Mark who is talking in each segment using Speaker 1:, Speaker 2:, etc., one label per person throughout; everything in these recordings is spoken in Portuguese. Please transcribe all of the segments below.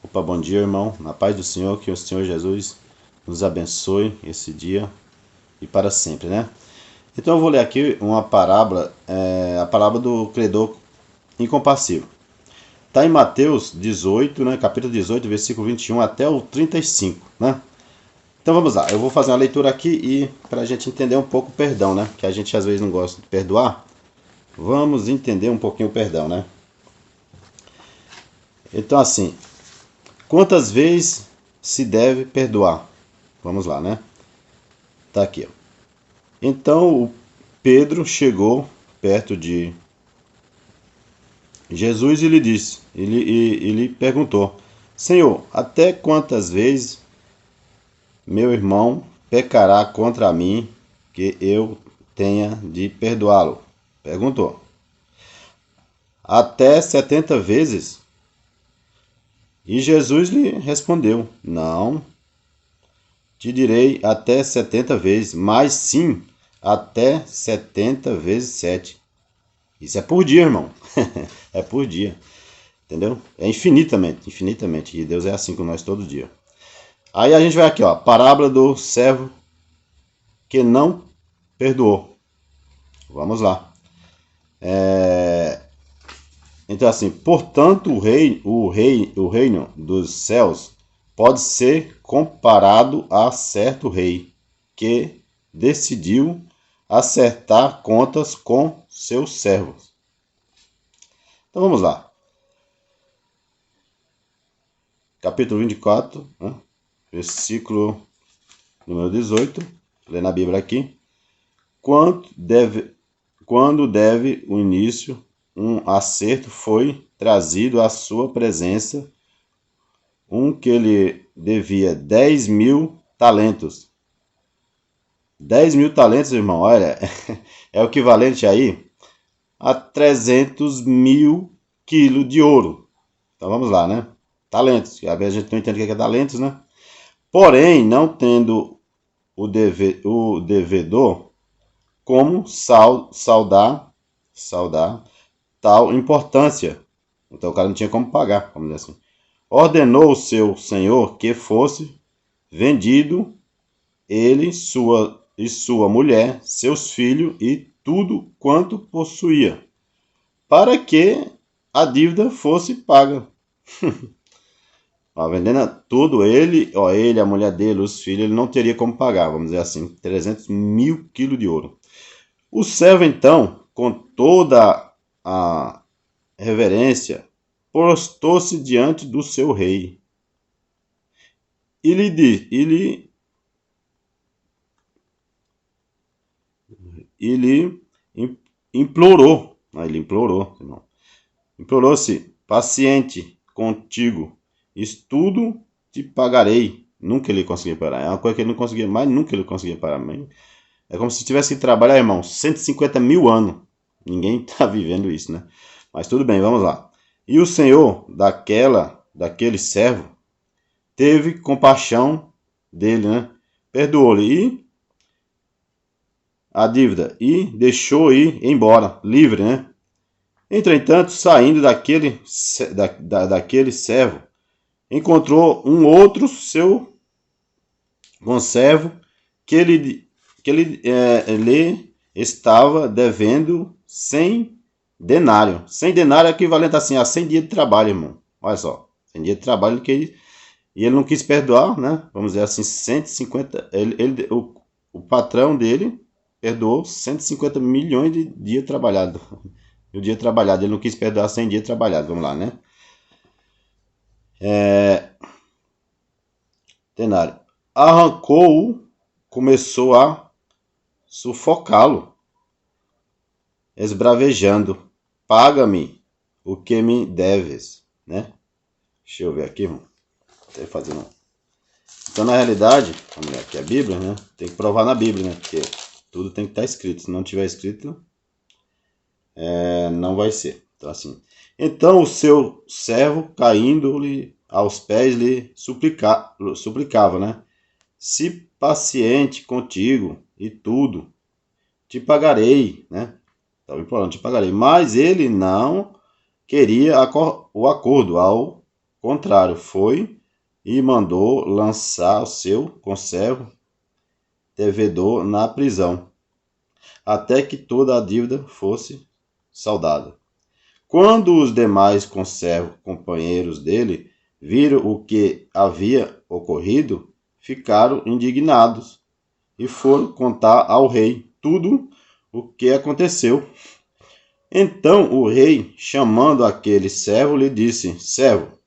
Speaker 1: Opa, bom dia, irmão. Na paz do Senhor, que o Senhor Jesus nos abençoe esse dia e para sempre, né? Então eu vou ler aqui uma parábola, a parábola do credor incompassivo. Está em Mateus 18, né? Capítulo 18, versículo 21 até o 35, né? Então vamos lá, eu vou fazer uma leitura aqui e para a gente entender um pouco o perdão, né? Que a gente às vezes não gosta de perdoar. Vamos entender um pouquinho o perdão, né? Então assim, quantas vezes se deve perdoar? Vamos lá, né? Tá aqui, ó. Então o Pedro chegou perto de Jesus e lhe disse, ele perguntou: Senhor, até quantas vezes meu irmão pecará contra mim que eu tenha de perdoá-lo? Perguntou. Até 70 vezes? E Jesus lhe respondeu: Não te direi até 70 vezes, mas sim até 70 vezes 7. Isso é por dia, irmão. É por dia. Entendeu? É infinitamente, infinitamente. E Deus é assim com nós todo dia. Aí a gente vai aqui, ó. Parábola do servo que não perdoou. Vamos lá. Então assim, portanto, o reino dos céus pode ser comparado a certo rei que decidiu acertar contas com seus servos. Então vamos lá. Capítulo 24, né? Versículo número 18. Lê na Bíblia aqui. Quando deve o início, um acerto foi trazido à sua presença, um que lhe devia 10.000 talentos. 10.000 talentos, irmão, olha, é o equivalente aí a 300 mil quilos de ouro. Então vamos lá, né? Talentos, às vezes a gente não entende o que é talentos, né? Porém, não tendo o devedor como saudar tal importância. Então o cara não tinha como pagar, vamos dizer assim. Ordenou o seu senhor que fosse vendido ele e sua mulher, seus filhos e tudo quanto possuía, para que a dívida fosse paga. Vendendo tudo, ele, a mulher dele, os filhos, ele não teria como pagar, vamos dizer assim, 300 mil quilos de ouro. O servo, então, com toda a reverência, prostou-se diante do seu rei. E lhe implorou, irmão. Implorou-se, paciente contigo, isso tudo te pagarei. Nunca ele conseguia parar. É uma coisa que ele não conseguia mais, nunca ele conseguia parar. É como se tivesse que trabalhar, irmão, 150 mil anos. Ninguém está vivendo isso, né? Mas tudo bem, vamos lá. E o senhor daquele servo teve compaixão dele, né? Perdoou-lhe a dívida e deixou ir embora, livre, né? Entretanto, saindo daquele servo, encontrou um outro seu conservo que lhe estava devendo 100 denário. 100 denário é equivalente assim, a 100 dias de trabalho, irmão. Olha só, 100 dias de trabalho e ele não quis perdoar, né? Vamos dizer assim, 150. O patrão dele perdoou 150 milhões de dias trabalhados. O dia trabalhado, ele não quis perdoar 100 dias trabalhados, vamos lá, né? Denário. Arrancou-o, começou a sufocá-lo, esbravejando: paga-me o que me deves, né? Deixa eu ver aqui, irmão. Tô fazendo. Então, na realidade, vamos ler aqui a Bíblia, né? Tem que provar na Bíblia, né? Porque tudo tem que estar escrito. Se não tiver escrito, não vai ser. Então, assim. Então, o seu servo, caindo-lhe aos pés, lhe suplicava, né? Se paciente contigo e tudo, te pagarei, né? Estava implorando, te pagarei. Mas ele não queria o acordo. Ao contrário, foi e mandou lançar o seu conservo devedor na prisão, até que toda a dívida fosse saldada. Quando os demais companheiros dele viram o que havia ocorrido, ficaram indignados e foram contar ao rei tudo o que aconteceu. Então o rei, chamando aquele servo, lhe disse: servo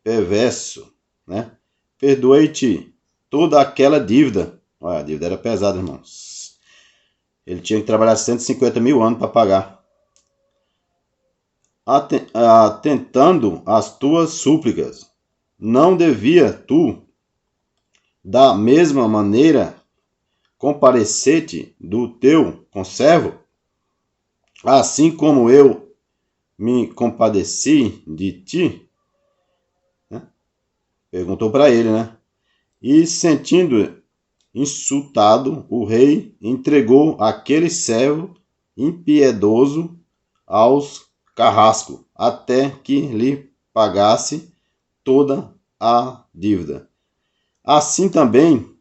Speaker 1: perverso, né? Perdoei-te toda aquela dívida. Olha, a dívida era pesada, irmãos. Ele tinha que trabalhar 150 mil anos para pagar. Atentando às tuas súplicas, não devia tu, da mesma maneira, compadecer-te do teu conservo, assim como eu me compadeci de ti? Perguntou para ele, né? E sentindo insultado, o rei entregou aquele servo impiedoso aos carrascos, até que lhe pagasse toda a dívida. Assim também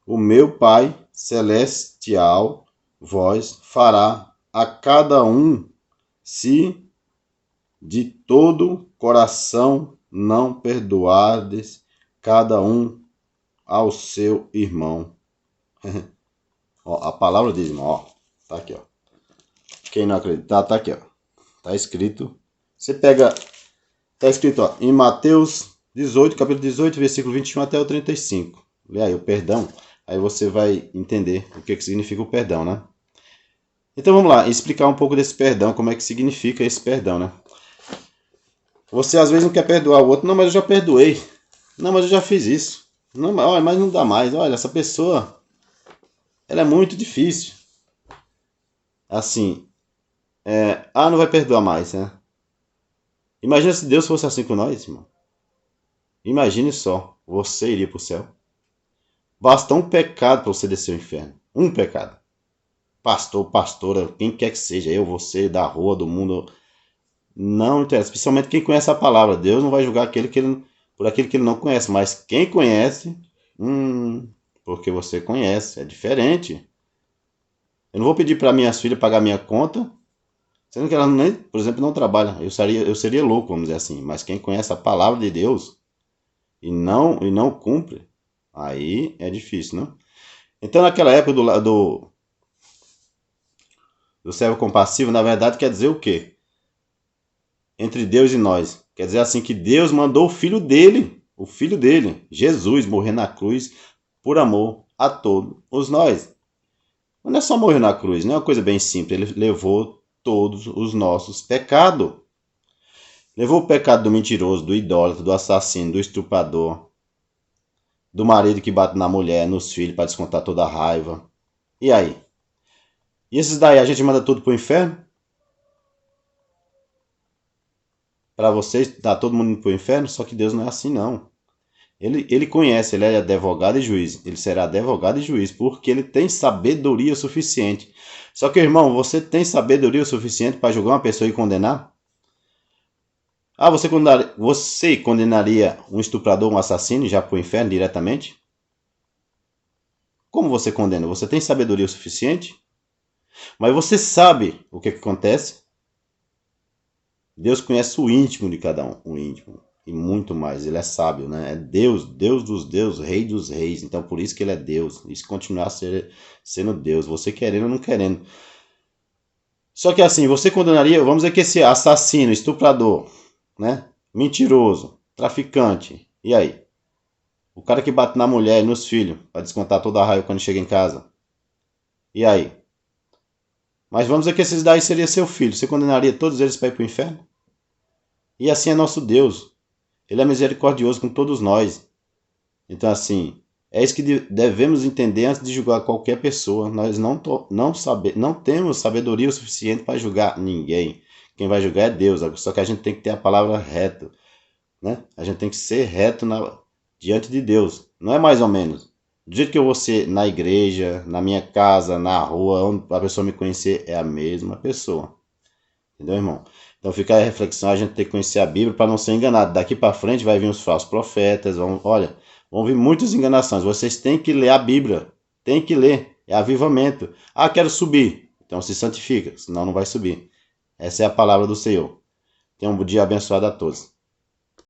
Speaker 1: o meu Pai Celestial vos fará a cada um, se de todo coração não perdoardes cada um ao seu irmão. Ó, a palavra diz, irmão, ó, tá aqui, ó. Quem não acreditar, tá aqui, ó. Tá escrito. Você pega, tá escrito, ó, em Mateus 18, capítulo 18, versículo 21 até o 35. Lê aí o perdão, aí você vai entender o que significa o perdão, né? Então vamos lá, explicar um pouco desse perdão, como é que significa esse perdão, né? Você às vezes não quer perdoar o outro, não, mas eu já perdoei. Não, mas eu já fiz isso. Não, mas não dá mais. Olha, essa pessoa, ela é muito difícil. Assim, não vai perdoar mais, né? Imagina se Deus fosse assim com nós, irmão. Imagine só, você iria para o céu. Basta um pecado para você descer ao inferno. Um pecado. Pastor, pastora, quem quer que seja, eu, você, da rua, do mundo, não interessa. Especialmente quem conhece a palavra. Deus não vai julgar por aquilo que ele não conhece, mas quem conhece, porque você conhece, é diferente. Eu não vou pedir para minhas filhas pagar minha conta, sendo que elas, nem, por exemplo, não trabalham. Eu seria louco, vamos dizer assim. Mas quem conhece a palavra de Deus e não cumpre, aí é difícil, né? Então, naquela época do servo compassivo, na verdade, quer dizer o quê? Entre Deus e nós. Quer dizer assim que Deus mandou o filho dele, Jesus, morrer na cruz por amor a todos nós. Mas não é só morrer na cruz, não é uma coisa bem simples. Ele levou todos os nossos pecados. Levou o pecado do mentiroso, do idólatra, do assassino, do estuprador, do marido que bate na mulher, nos filhos para descontar toda a raiva. E aí? E esses daí a gente manda tudo pro inferno? Para vocês, tá todo mundo indo pro inferno? Só que Deus não é assim, não. Ele conhece, ele é advogado e juiz. Ele será advogado e juiz, porque ele tem sabedoria suficiente. Só que, irmão, você tem sabedoria suficiente para julgar uma pessoa e condenar? Você condenaria um estuprador, um assassino já para o inferno diretamente? Como você condena? Você tem sabedoria suficiente? Mas você sabe o que acontece? Deus conhece o íntimo de cada um, o íntimo. E muito mais, ele é sábio, né? É Deus, Deus dos deuses, Rei dos reis. Então por isso que ele é Deus. Isso continuar sendo Deus, você querendo ou não querendo. Só que assim, você condenaria, vamos dizer que esse assassino, estuprador, né? Mentiroso, traficante. E aí? O cara que bate na mulher e nos filhos, para descontar toda a raiva quando chega em casa. E aí? Mas vamos dizer que esses daí seria seu filho. Você condenaria todos eles para ir para o inferno? E assim é nosso Deus. Ele é misericordioso com todos nós. Então, assim, é isso que devemos entender antes de julgar qualquer pessoa. Nós não temos sabedoria o suficiente para julgar ninguém. Quem vai julgar é Deus. Só que a gente tem que ter a palavra reta, né? A gente tem que ser reto diante de Deus. Não é mais ou menos. Do jeito que eu vou ser na igreja, na minha casa, na rua, onde a pessoa me conhecer, é a mesma pessoa. Entendeu, irmão? Então fica a reflexão, a gente tem que conhecer a Bíblia para não ser enganado. Daqui para frente vai vir os falsos profetas, vão vir muitas enganações. Vocês têm que ler a Bíblia, tem que ler, é avivamento. Ah, quero subir, então se santifica, senão não vai subir. Essa é a palavra do Senhor. Tenha um dia abençoado a todos.